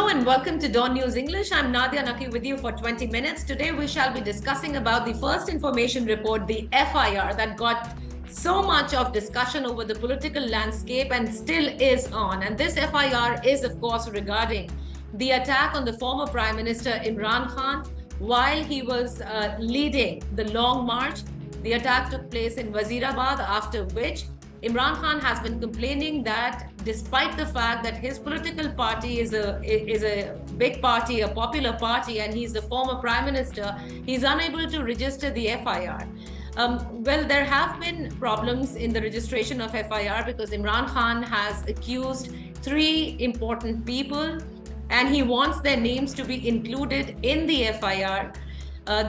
and welcome to DawnNews English. I'm Nadia Naqi with you for 20 minutes. Today we shall be discussing about the first information report, the FIR, that got so much of discussion over the political landscape and still is on. And this FIR is, of course, regarding the attack on the former Prime Minister Imran Khan while he was leading the long march. The attack took place in Wazirabad, after which Imran Khan has been complaining that despite the fact that his political party is a big party, a popular party, and he's the former prime minister, he's unable to register the FIR. Well, there have been problems in the registration of FIR because Imran Khan has accused 3 important people and he wants their names to be included in the FIR.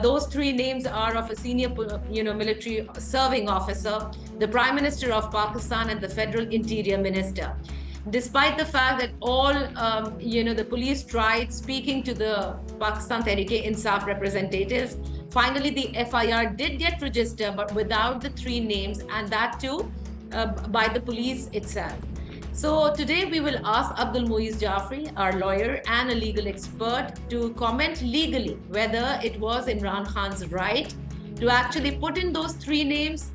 Those 3 names are of a senior, military serving officer, the Prime Minister of Pakistan, and the Federal Interior Minister. Despite the fact that all, the police tried speaking to the Pakistan Tehreek-e-Insaf representatives, finally the FIR did get registered, but without the 3 names, and that too by the police itself. So today we will ask Abdul Muiz Jafri, our lawyer and a legal expert, to comment legally whether it was Imran Khan's right to actually put in those 3 names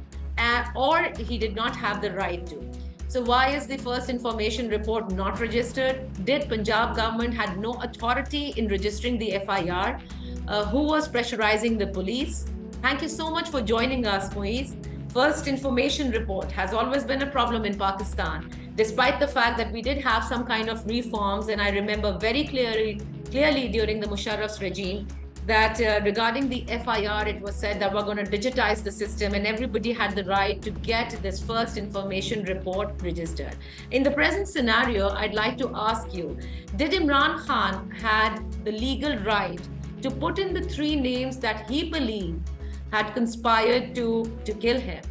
or he did not have the right to. So why is the first information report not registered? Did Punjab government had no authority in registering the FIR? Who was pressurizing the police? Thank you so much for joining us, Muiz. First information report has always been a problem in Pakistan, despite the fact that we did have some kind of reforms. And I remember very clearly during the Musharraf's regime that regarding the FIR, it was said that we're going to digitize the system and everybody had the right to get this first information report registered. In the present scenario, I'd like to ask you, did Imran Khan had the legal right to put in the 3 names that he believed had conspired to kill him?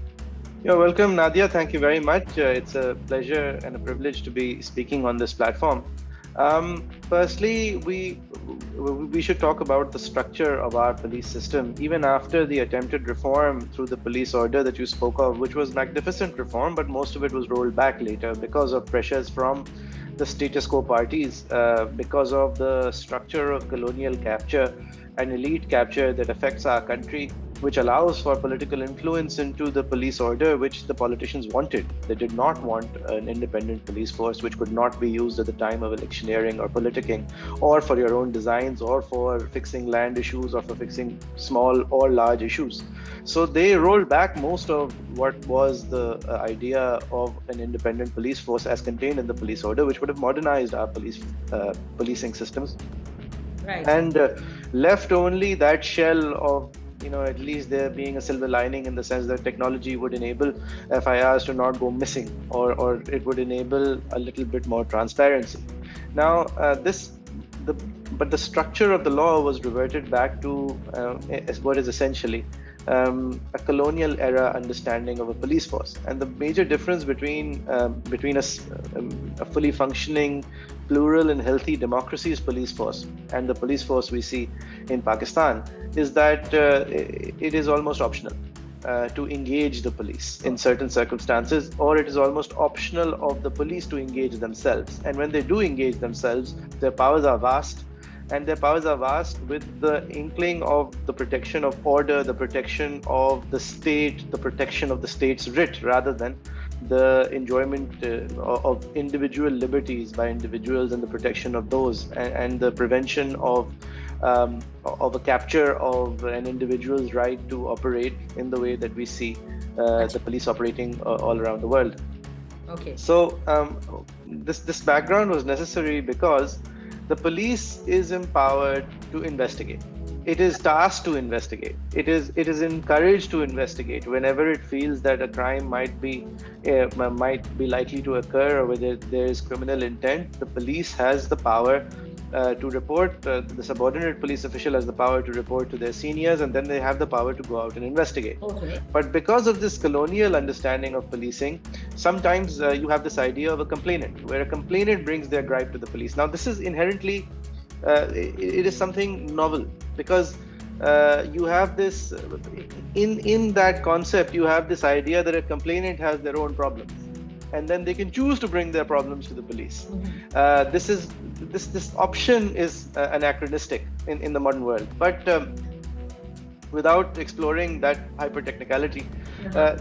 You're welcome, Nadia. Thank you very much. It's a pleasure and a privilege to be speaking on this platform. Firstly, we should talk about the structure of our police system. Even after the attempted reform through the police order that you spoke of, which was magnificent reform, but most of it was rolled back later because of pressures from the status quo parties, because of the structure of colonial capture and elite capture that affects our country, which allows for political influence into the police order, which the politicians wanted. They did not want an independent police force, which could not be used at the time of electioneering or politicking, or for your own designs, or for fixing land issues, or for fixing small or large issues. So they rolled back most of what was the idea of an independent police force as contained in the police order, which would have modernized our policing systems. Right. And left only that shell of, at least there being a silver lining in the sense that technology would enable FIRs to not go missing, or it would enable a little bit more transparency. Now, but the structure of the law was reverted back to what is essentially a colonial era understanding of a police force. And the major difference between a fully functioning, plural and healthy democracy's police force and the police force we see in Pakistan is that it is almost optional to engage the police in certain circumstances, or it is almost optional of the police to engage themselves. And when they do engage themselves, their powers are vast. And their powers are vast with the inkling of the protection of order, the protection of the state, the protection of the state's writ, rather than the enjoyment of individual liberties by individuals and the protection of those, and the prevention of a capture of an individual's right to operate in the way that we see the police operating all around the world. Okay. So this background was necessary because the police is empowered to investigate. It is tasked to investigate. It is encouraged to investigate whenever it feels that a crime might be likely to occur, or whether there is criminal intent. The police has the power to report. The subordinate police official has the power to report to their seniors, and then they have the power to go out and investigate. Okay. But because of this colonial understanding of policing, sometimes you have this idea of a complainant, where a complainant brings their gripe to the police. Now, this is inherently, it is something novel, because you have this, in that concept, you have this idea that a complainant has their own problems. and then they can choose to bring their problems to the police. This option is anachronistic in the modern world. But without exploring that hyper technicality,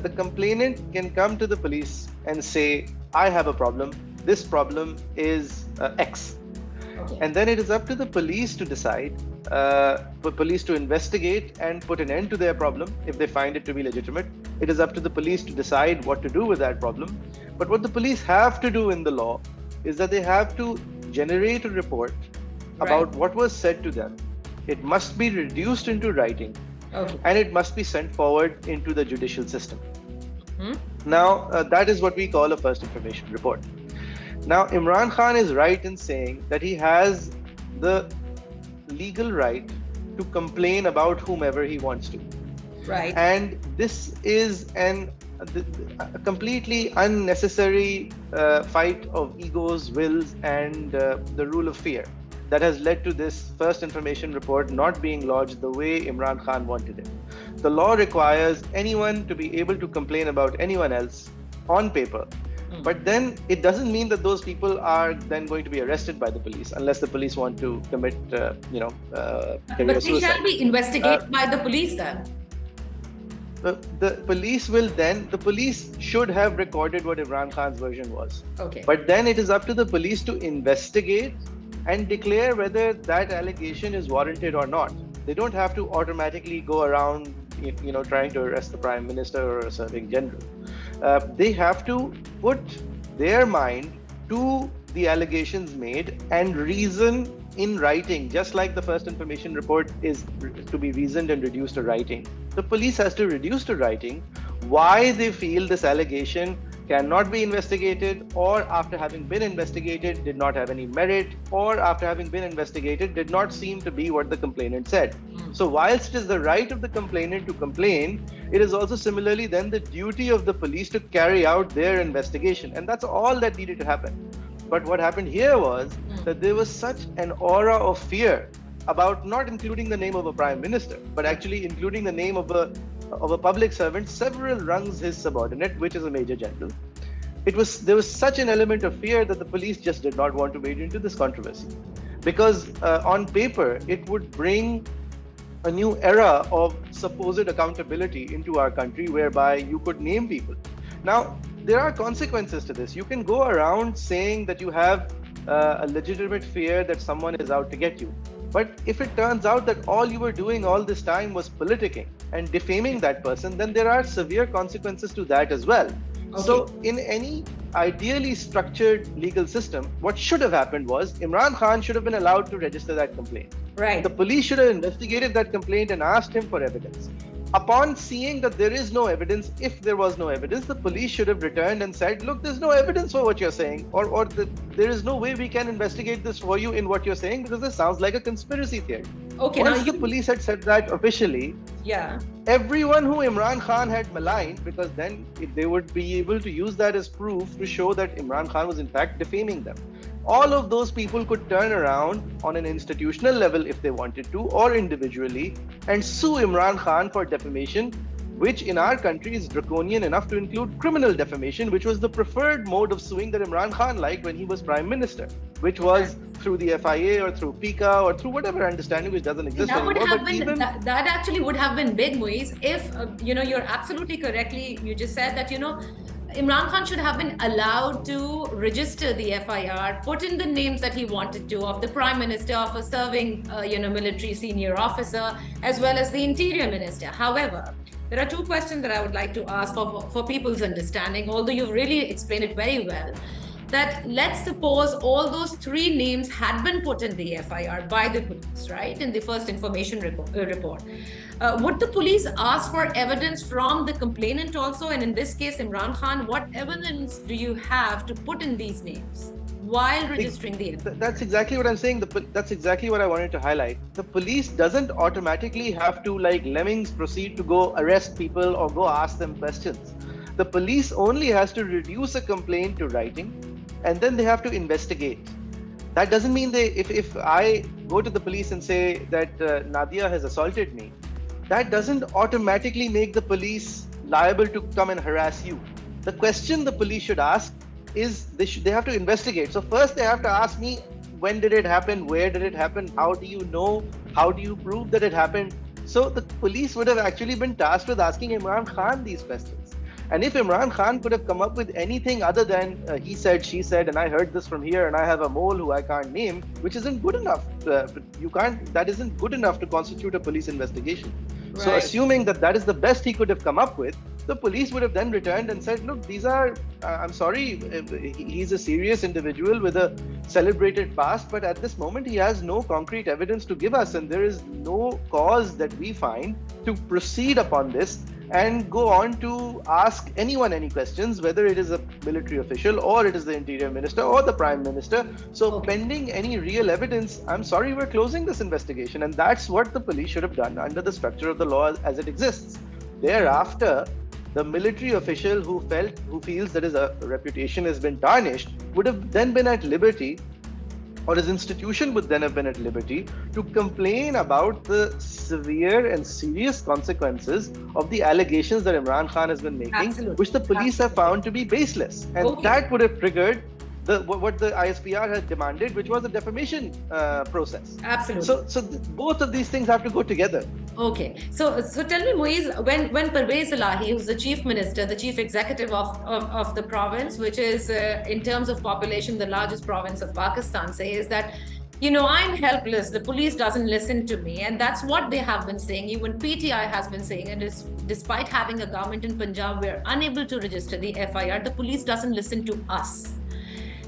the complainant can come to the police and say, I have a problem. This problem is X. Okay. And then it is up to the police to decide, for police to investigate and put an end to their problem if they find it to be legitimate. It is up to the police to decide what to do with that problem. But what the police have to do in the law is that they have to generate a report about what was said to them. It must be reduced into writing, and it must be sent forward into the judicial system. Now, that is what we call a first information report. Now, Imran Khan is right in saying that he has the legal right to complain about whomever he wants to. Right. And this is a completely unnecessary fight of egos, wills, and the rule of fear that has led to this first information report not being lodged the way Imran Khan wanted it. The law requires anyone to be able to complain about anyone else on paper. But then it doesn't mean that those people are then going to be arrested by the police unless the police want to commit, career But they suicide. shall be investigated by the police then. The police should have recorded what Imran Khan's version was. Okay. But then it is up to the police to investigate and declare whether that allegation is warranted or not. They don't have to automatically go around, trying to arrest the Prime Minister or a serving general. They have to put their mind to the allegations made and reason in writing, just like the first information report is to be reasoned and reduced to writing. The police has to reduce to writing why they feel this allegation cannot be investigated, or after having been investigated did not have any merit, or after having been investigated did not seem to be what the complainant said. So whilst it is the right of the complainant to complain, it is also similarly then the duty of the police to carry out their investigation, and that's all that needed to happen. But what happened here was that there was such an aura of fear about not including the name of a prime minister, but actually including the name of a public servant several rungs his subordinate, which is a major general. There was such an element of fear that the police just did not want to wade into this controversy, because on paper it would bring a new era of supposed accountability into our country, whereby you could name people. Now, there are consequences to this. You can go around saying that you have a legitimate fear that someone is out to get you. But if it turns out that all you were doing all this time was politicking and defaming that person, then there are severe consequences to that as well. Okay. So in any ideally structured legal system, what should have happened was Imran Khan should have been allowed to register that complaint. Right. The police should have investigated that complaint and asked him for evidence. Upon seeing that there is no evidence, if there was no evidence, the police should have returned and said, look, there's no evidence for what you're saying, or there is no way we can investigate this for you in what you're saying, because this sounds like a conspiracy theory. Okay. Once the police had said that officially, everyone who Imran Khan had maligned, because then they would be able to use that as proof to show that Imran Khan was in fact defaming them. All of those people could turn around on an institutional level if they wanted to, or individually, and sue Imran Khan for defamation, which in our country is draconian enough to include criminal defamation, which was the preferred mode of suing that Imran Khan liked when he was Prime Minister, which was through the FIA or through PICA or through whatever understanding which doesn't exist that anymore. Would have been, that actually would have been big, Muiz, if, you're absolutely correctly, you just said that, Imran Khan should have been allowed to register the FIR, put in the names that he wanted to of the Prime Minister, of a serving, military senior officer, as well as the Interior Minister. However, there are two questions that I would like to ask for people's understanding, although you've really explained it very well. That let's suppose all those three names had been put in the FIR by the police, right, in the first information report. Would the police ask for evidence from the complainant also? And in this case, Imran Khan, what evidence do you have to put in these names while registering the FIR? That's exactly what I'm saying. That's exactly what I wanted to highlight. The police doesn't automatically have to, like lemmings, proceed to go arrest people or go ask them questions. The police only has to reduce a complaint to writing, and then they have to investigate. That doesn't mean if I go to the police and say that Nadia has assaulted me, that doesn't automatically make the police liable to come and harass you. The question the police should ask is they have to investigate. So first they have to ask me, when did it happen? Where did it happen? How do you know? How do you prove that it happened? So the police would have actually been tasked with asking Imran Khan these questions. And if Imran Khan could have come up with anything other than he said, she said, and I heard this from here, and I have a mole who I can't name, which isn't good enough. That isn't good enough to constitute a police investigation. Right. So assuming that is the best he could have come up with, the police would have then returned and said, look, these are, I'm sorry, he's a serious individual with a celebrated past, but at this moment he has no concrete evidence to give us, and there is no cause that we find to proceed upon this and go on to ask anyone any questions, whether it is a military official or it is the interior minister or the prime minister. So pending any real evidence, I'm sorry, we're closing this investigation. And that's what the police should have done under the structure of the law as it exists. Thereafter, the military official who feels that his reputation has been tarnished would have then been at liberty, or his institution would then have been at liberty, to complain about the severe and serious consequences of the allegations that Imran Khan has been making, which the police have found to be baseless. And that would have triggered what the ISPR has demanded, which was a defamation process. Absolutely. So both of these things have to go together. Okay. So tell me, Muiz, when Pervez Elahi, who's the chief minister, the chief executive of the province, which is in terms of population the largest province of Pakistan, says that, I'm helpless, the police doesn't listen to me, and that's what they have been saying. Even PTI has been saying, and despite having a government in Punjab, we're unable to register the FIR. The police doesn't listen to us.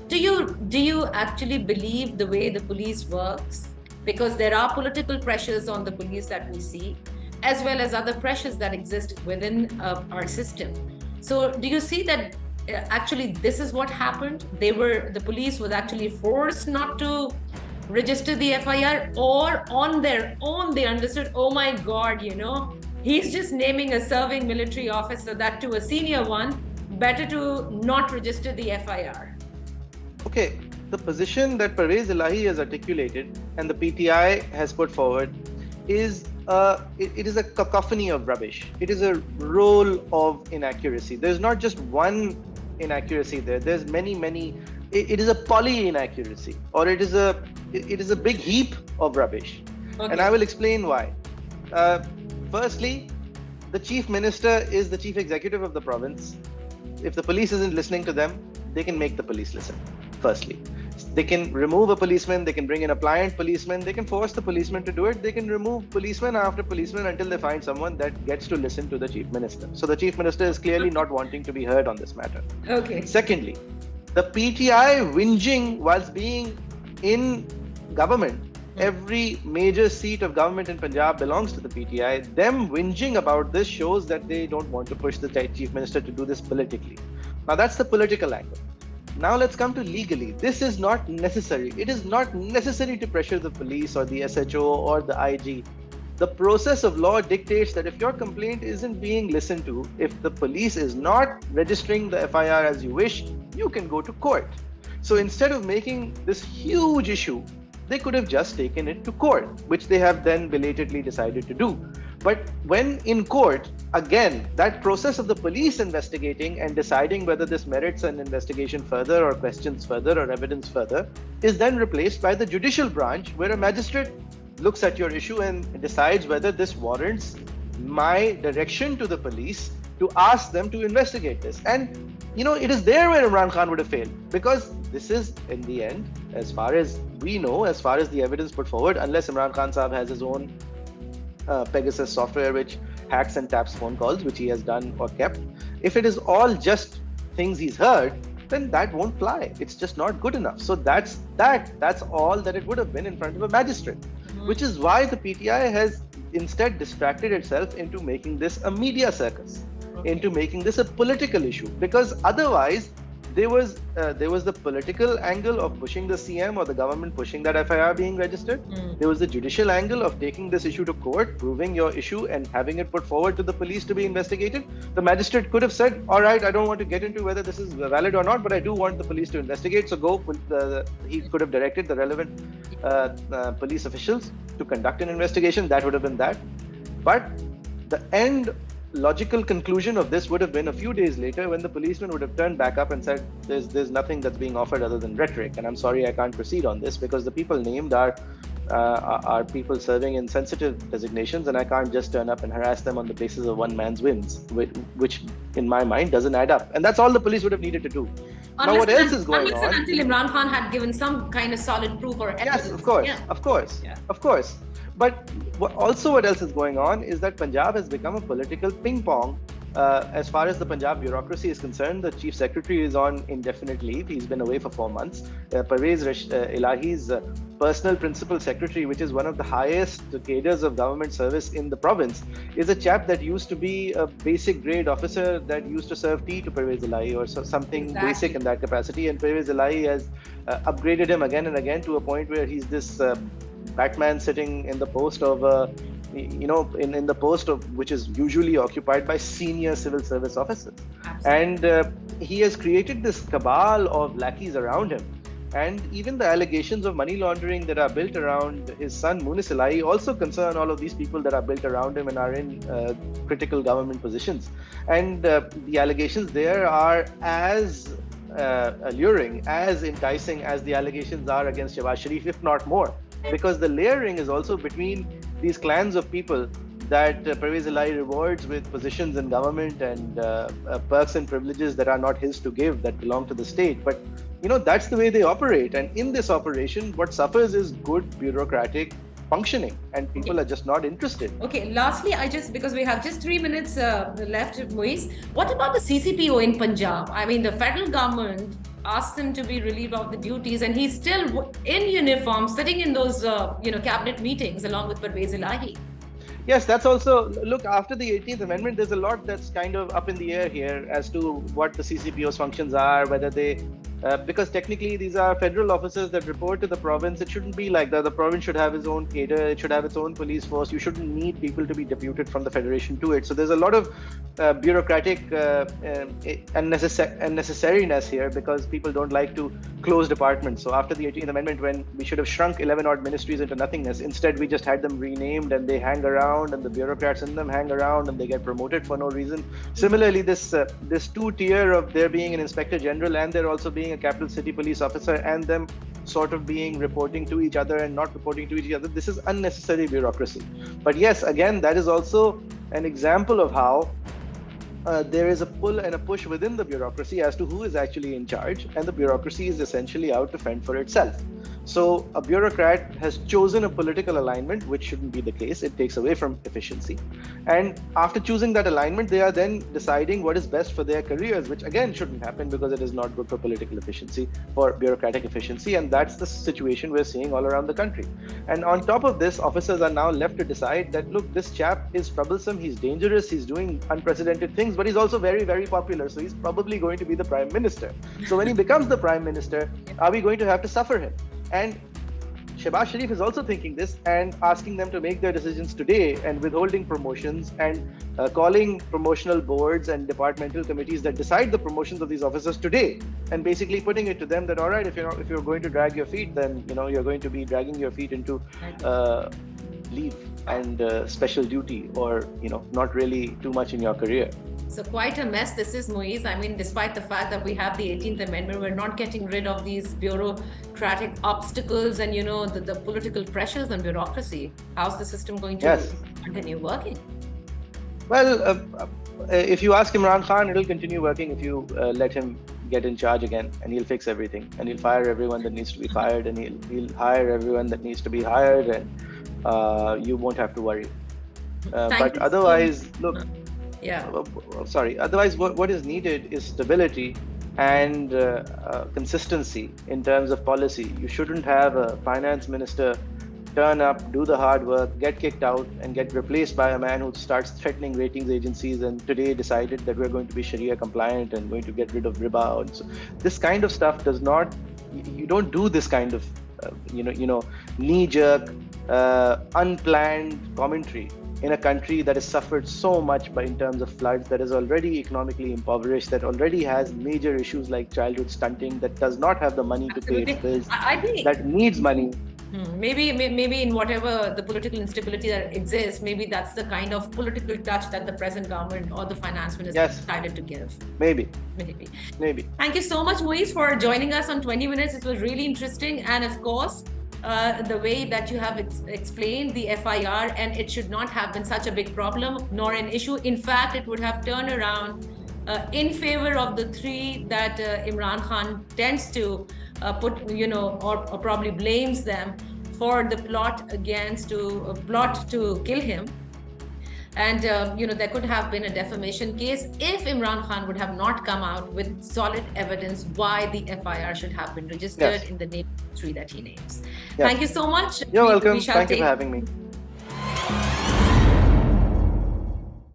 Do you actually believe the way the police works? Because there are political pressures on the police that we see, as well as other pressures that exist within our system. So do you see that actually this is what happened? The police was actually forced not to register the FIR, or on their own they understood, oh my God, he's just naming a serving military officer, that to a senior one, better to not register the FIR. Okay, the position that Pervez Elahi has articulated and the PTI has put forward is it is a cacophony of rubbish. It is a roll of inaccuracy. There's not just one inaccuracy there. There's many. It is a poly inaccuracy, or it is a big heap of rubbish. Okay. And I will explain why. Firstly, the chief minister is the chief executive of the province. If the police isn't listening to them, they can make the police listen. Firstly, they can remove a policeman, they can bring in a pliant policeman, they can force the policeman to do it, they can remove policeman after policeman until they find someone that gets to listen to the chief minister. So the chief minister is clearly not wanting to be heard on this matter. Okay. Secondly, the PTI whinging whilst being in government, every major seat of government in Punjab belongs to the PTI. Them whinging about this shows that they don't want to push the chief minister to do this politically. Now that's the political angle. Now let's come to legally. This is not necessary. It is not necessary to pressure the police or the SHO or the IG. The process of law dictates that if your complaint isn't being listened to, if the police is not registering the FIR as you wish, you can go to court. So instead of making this huge issue, they could have just taken it to court, which they have then belatedly decided to do. But when in court, again, that process of the police investigating and deciding whether this merits an investigation further or questions further or evidence further is then replaced by the judicial branch, where a magistrate looks at your issue and decides whether this warrants my direction to the police to ask them to investigate this. And it is there where Imran Khan would have failed, because this is, in the end, as far as we know, as far as the evidence put forward, unless Imran Khan Saab has his own Pegasus software which hacks and taps phone calls, which he has done or kept. If it is all just things he's heard, then that won't fly. It's just not good enough. So that's all that it would have been in front of a magistrate, which is why the PTI has instead distracted itself into making this a media circus, into making this a political issue, because otherwise there was the political angle of pushing the CM or the government pushing that FIR being registered. There was the judicial angle of taking this issue to court, proving your issue and having it put forward to the police to be investigated. The magistrate could have said, all right, I don't want to get into whether this is valid or not, but I do want the police to investigate. So go. He could have directed the relevant police officials to conduct an investigation. That would have been that. But the end logical conclusion of this would have been a few days later when the policeman would have turned back up and said, there's nothing that's being offered other than rhetoric, and I'm sorry I can't proceed on this because the people named are people serving in sensitive designations, and I can't just turn up and harass them on the basis of one man's whims, which in my mind doesn't add up. And that's all the police would have needed to do. Now, what else is going on? Until Imran Khan had given some kind of solid proof or evidence. Yes, of course. But what else is going on is that Punjab has become a political ping pong. As far as the Punjab bureaucracy is concerned, the Chief Secretary is on indefinite leave. He's been away for 4 months. Pervez Elahi's personal principal secretary, which is one of the highest cadres of government service in the province, is a chap that used to be a basic grade officer that used to serve tea to Pervez Elahi or something basic in that capacity. And Pervez Elahi has upgraded him again and again to a point where he's this Batman sitting in the post of in the post of which is usually occupied by senior civil service officers. Absolutely. And he has created this cabal of lackeys around him. And even the allegations of money laundering that are built around his son Munis Elahi also concern all of these people that are built around him and are in critical government positions. And the allegations there are as alluring, as enticing as the allegations are against Shehbaz Sharif, if not more. Because the layering is also between these clans of people that Pervez Elahi rewards with positions in government and perks and privileges that are not his to give, that belong to the state. But, that's the way they operate. And in this operation, what suffers is good bureaucratic functioning, and people are just not interested. Okay, lastly, because we have just 3 minutes left, Moise, what about the CCPO in Punjab? I mean, the federal government asked him to be relieved of the duties, and he's still in uniform, sitting in those, cabinet meetings along with Pervez Elahi. Yes, that's also, look, after the 18th Amendment, there's a lot that's kind of up in the air here as to what the CCPO's functions are, whether they, because technically these are federal officers that report to the province. It shouldn't be like that. The province should have its own cadre, it should have its own police force. You shouldn't need people to be deputed from the federation to it. So there's a lot of bureaucratic unnecessariness here because people don't like to close departments. So after the 18th Amendment, when we should have shrunk 11 odd ministries into nothingness, instead we just had them renamed and they hang around, and the bureaucrats in them hang around and they get promoted for no reason. Similarly, this two-tier of there being an inspector general and there also being a capital city police officer and them sort of being reporting to each other and not reporting to each other, this is unnecessary bureaucracy. But yes, again, that is also an example of how there is a pull and a push within the bureaucracy as to who is actually in charge, and the bureaucracy is essentially out to fend for itself. So a bureaucrat has chosen a political alignment, which shouldn't be the case. It takes away from efficiency. And after choosing that alignment, they are then deciding what is best for their careers, which again shouldn't happen because it is not good for political efficiency, for bureaucratic efficiency. And that's the situation we're seeing all around the country. And on top of this, officers are now left to decide that, look, this chap is troublesome, he's dangerous, he's doing unprecedented things, but he's also very, very popular. So he's probably going to be the Prime Minister. So when he becomes the Prime Minister, are we going to have to suffer him? And Shehbaz Sharif is also thinking this and asking them to make their decisions today and withholding promotions and calling promotional boards and departmental committees that decide the promotions of these officers today, and basically putting it to them that, all right, if you're going to drag your feet, then you're going to be dragging your feet into leave and special duty, or not really too much in your career. So quite a mess this is, Moise. I mean, despite the fact that we have the 18th Amendment, we're not getting rid of these bureaucratic obstacles and, the political pressures and bureaucracy. How's the system going to continue working? Well, if you ask Imran Khan, it'll continue working if you let him get in charge again, and he'll fix everything, and he'll fire everyone that needs to be fired, and he'll hire everyone that needs to be hired, and you won't have to worry. But otherwise, look. Otherwise, what is needed is stability and consistency in terms of policy. You shouldn't have a finance minister turn up, do the hard work, get kicked out, and get replaced by a man who starts threatening ratings agencies and today decided that we're going to be Sharia compliant and going to get rid of riba. And so this kind of stuff does not. You don't do this kind of knee-jerk, unplanned commentary in a country that has suffered so much in terms of floods, that is already economically impoverished, that already has major issues like childhood stunting, that does not have the money to pay its bills, that needs money. Maybe in whatever the political instability that exists, maybe that's the kind of political touch that the present government or the finance minister decided to give. Maybe. Thank you so much, Muiz, for joining us on 20 Minutes. It was really interesting. And of course, the way that you have explained the FIR, and it should not have been such a big problem nor an issue. In fact, it would have turned around in favor of the three that Imran Khan tends to put, or probably blames them for the plot to kill him. And, there could have been a defamation case if Imran Khan would have not come out with solid evidence why the FIR should have been registered in the name of the three that he names. Thank you so much. You're welcome. Thank you for having me.